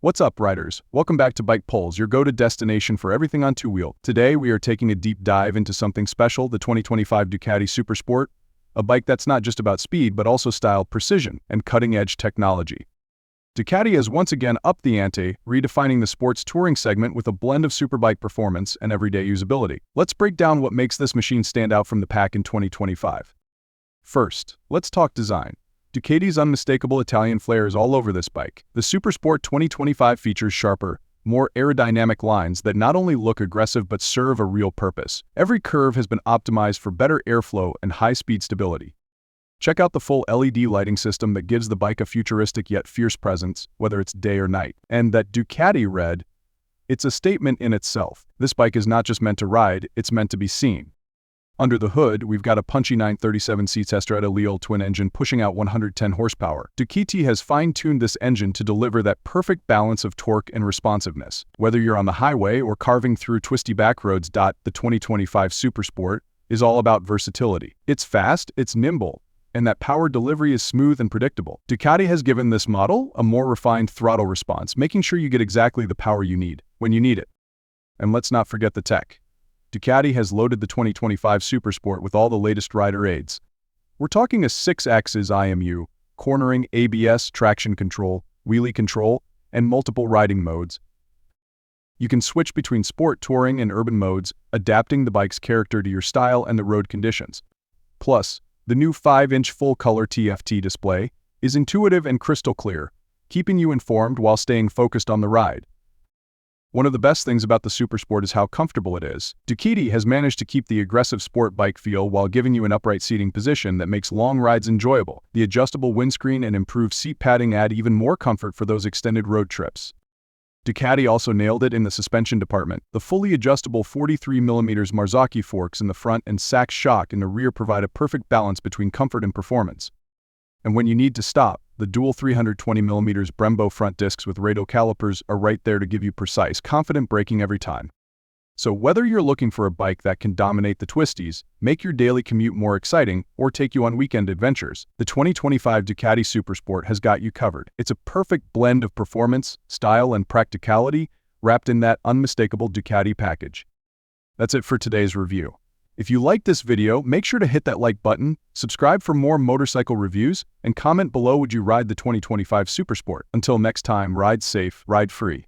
What's up, riders? Welcome back to Bike Pulls, your go-to destination for everything on two-wheel. Today, we are taking a deep dive into something special, the 2025 Ducati SuperSport, a bike that's not just about speed, but also style, precision, and cutting-edge technology. Ducati has once again upped the ante, redefining the sports touring segment with a blend of superbike performance and everyday usability. Let's break down what makes this machine stand out from the pack in 2025. First, let's talk design. Ducati's unmistakable Italian flair is all over this bike. The SuperSport 2025 features sharper, more aerodynamic lines that not only look aggressive but serve a real purpose. Every curve has been optimized for better airflow and high-speed stability. Check out the full LED lighting system that gives the bike a futuristic yet fierce presence, whether it's day or night. And that Ducati red, it's a statement in itself. This bike is not just meant to ride, it's meant to be seen. Under the hood, we've got a punchy 937C Testretta Leal twin engine pushing out 110 horsepower. Ducati has fine-tuned this engine to deliver that perfect balance of torque and responsiveness. Whether you're on the highway or carving through twisty back roads, the 2025 SuperSport is all about versatility. It's fast, it's nimble, and that power delivery is smooth and predictable. Ducati has given this model a more refined throttle response, making sure you get exactly the power you need, when you need it. And let's not forget the tech. Ducati has loaded the 2025 SuperSport with all the latest rider aids. We're talking a 6-axis IMU, cornering ABS, traction control, wheelie control, and multiple riding modes. You can switch between sport, touring, and urban modes, adapting the bike's character to your style and the road conditions. Plus, the new 5-inch full-color TFT display is intuitive and crystal clear, keeping you informed while staying focused on the ride. One of the best things about the SuperSport is how comfortable it is. Ducati has managed to keep the aggressive sport bike feel while giving you an upright seating position that makes long rides enjoyable. The adjustable windscreen and improved seat padding add even more comfort for those extended road trips. Ducati also nailed it in the suspension department. The fully adjustable 43mm Marzocchi forks in the front and Sachs shock in the rear provide a perfect balance between comfort and performance. And when you need to stop, the dual 320mm Brembo front discs with radial calipers are right there to give you precise, confident braking every time. So whether you're looking for a bike that can dominate the twisties, make your daily commute more exciting, or take you on weekend adventures, the 2025 Ducati SuperSport has got you covered. It's a perfect blend of performance, style, and practicality, wrapped in that unmistakable Ducati package. That's it for today's review. If you liked this video, make sure to hit that like button, subscribe for more motorcycle reviews, and comment below would you ride the 2025 SuperSport. Until next time, ride safe, ride free.